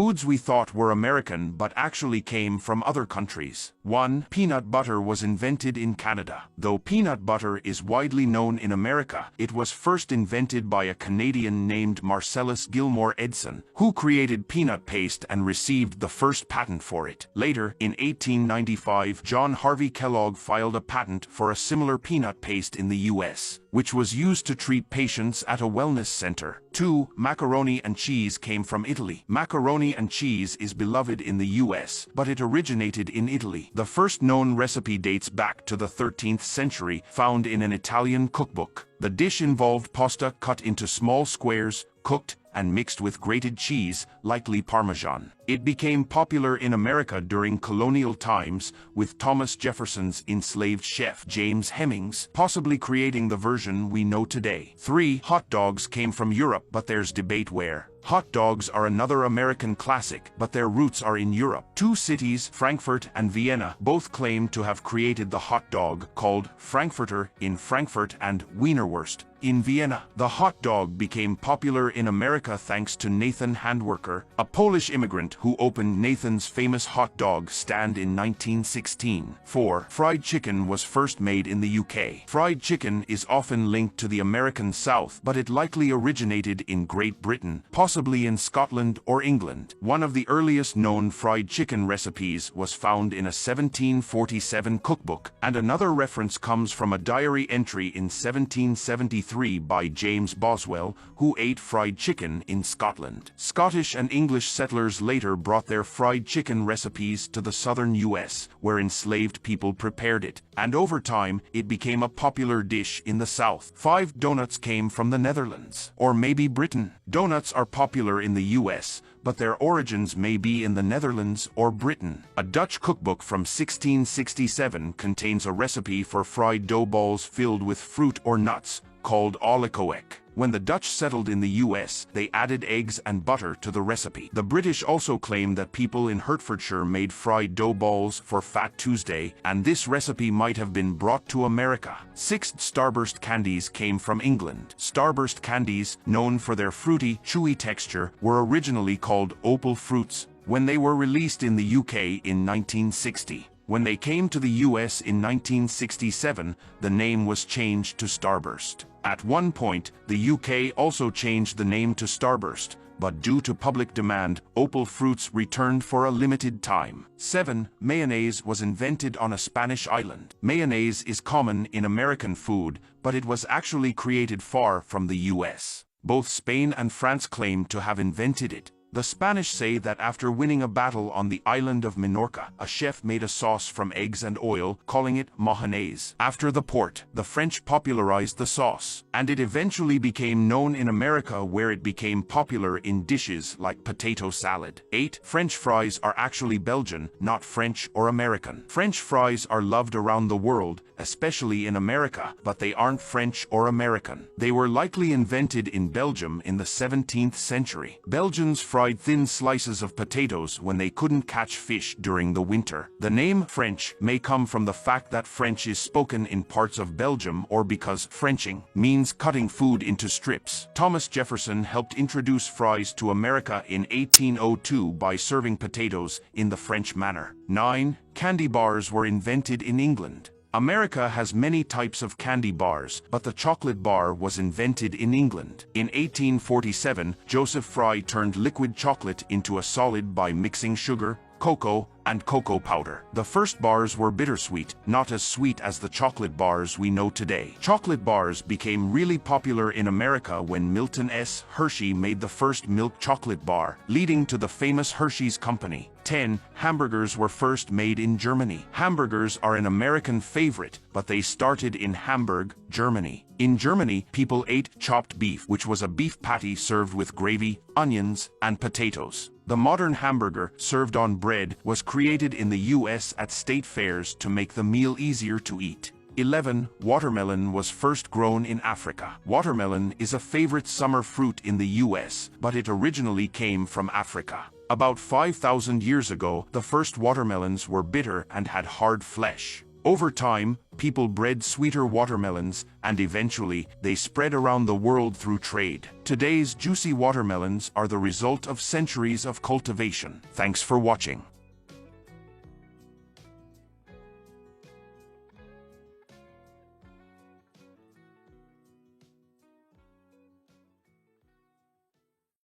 Foods we thought were American but actually came from other countries. 1. Peanut butter was invented in Canada. Though peanut butter is widely known in America, it was first invented by a Canadian named Marcellus Gilmore Edson, who created peanut paste and received the first patent for it. Later, in 1895, John Harvey Kellogg filed a patent for a similar peanut paste in the U.S., which was used to treat patients at a wellness center. 2. Macaroni and cheese came from Italy. Macaroni and cheese is beloved in the US, but it originated in Italy. The first known recipe dates back to the 13th century, found in an Italian cookbook. The dish involved pasta cut into small squares, cooked, and mixed with grated cheese, likely Parmesan. It became popular in America during colonial times, with Thomas Jefferson's enslaved chef James Hemings possibly creating the version we know today. 3. Hot dogs came from Europe, but there's debate where. Hot dogs are another American classic, but their roots are in Europe. Two cities, Frankfurt and Vienna, both claim to have created the hot dog, called Frankfurter in Frankfurt and Wienerwurst in Vienna. The hot dog became popular in America thanks to Nathan Handwerker, a Polish immigrant who opened Nathan's famous hot dog stand in 1916. 4. Fried chicken was first made in the UK. Fried chicken is often linked to the American South, but it likely originated in Great Britain, possibly in Scotland or England. One of the earliest known fried chicken recipes was found in a 1747 cookbook, and another reference comes from a diary entry in 1773 by James Boswell, who ate fried chicken in Scotland. Scottish and English settlers later brought their fried chicken recipes to the southern US, where enslaved people prepared it, and over time, it became a popular dish in the South. 5. Donuts came from the Netherlands, or maybe Britain. Donuts are popular in the US, but their origins may be in the Netherlands or Britain. A Dutch cookbook from 1667 contains a recipe for fried dough balls filled with fruit or nuts, called oliekoek. When the Dutch settled in the US, they added eggs and butter to the recipe. The British also claim that people in Hertfordshire made fried dough balls for Fat Tuesday, and this recipe might have been brought to America. 6. Starburst candies came from England. Starburst candies, known for their fruity, chewy texture, were originally called opal fruits when they were released in the UK in 1960. When they came to the US in 1967, the name was changed to Starburst. At one point, the UK also changed the name to Starburst, but due to public demand, opal fruits returned for a limited time. 7. Mayonnaise was invented on a Spanish island. Mayonnaise is common in American food, but it was actually created far from the US. Both Spain and France claim to have invented it. The Spanish say that after winning a battle on the island of Minorca, a chef made a sauce from eggs and oil, calling it mayonnaise. After the port, the French popularized the sauce, and it eventually became known in America, where it became popular in dishes like potato salad. 8. French fries are actually Belgian, not French or American. French fries are loved around the world, especially in America, but they aren't French or American. They were likely invented in Belgium in the 17th century. Belgians fried thin slices of potatoes when they couldn't catch fish during the winter. The name French may come from the fact that French is spoken in parts of Belgium, or because Frenching means cutting food into strips. Thomas Jefferson helped introduce fries to America in 1802 by serving potatoes in the French manner. 9. Candy bars were invented in England. America has many types of candy bars, but the chocolate bar was invented in England. In 1847, Joseph Fry turned liquid chocolate into a solid by mixing sugar, cocoa, and cocoa powder. The first bars were bittersweet, not as sweet as the chocolate bars we know today. Chocolate bars became really popular in America when Milton S. Hershey made the first milk chocolate bar, leading to the famous Hershey's Company. 10. Hamburgers were first made in Germany. Hamburgers are an American favorite, but they started in Hamburg, Germany. In Germany, people ate chopped beef, which was a beef patty served with gravy, onions, and potatoes. The modern hamburger, served on bread, was created in the US at state fairs to make the meal easier to eat. 11. Watermelon was first grown in Africa. Watermelon is a favorite summer fruit in the US, but it originally came from Africa. About 5,000 years ago, the first watermelons were bitter and had hard flesh. Over time, people bred sweeter watermelons, and eventually, they spread around the world through trade. Today's juicy watermelons are the result of centuries of cultivation. Thanks for watching.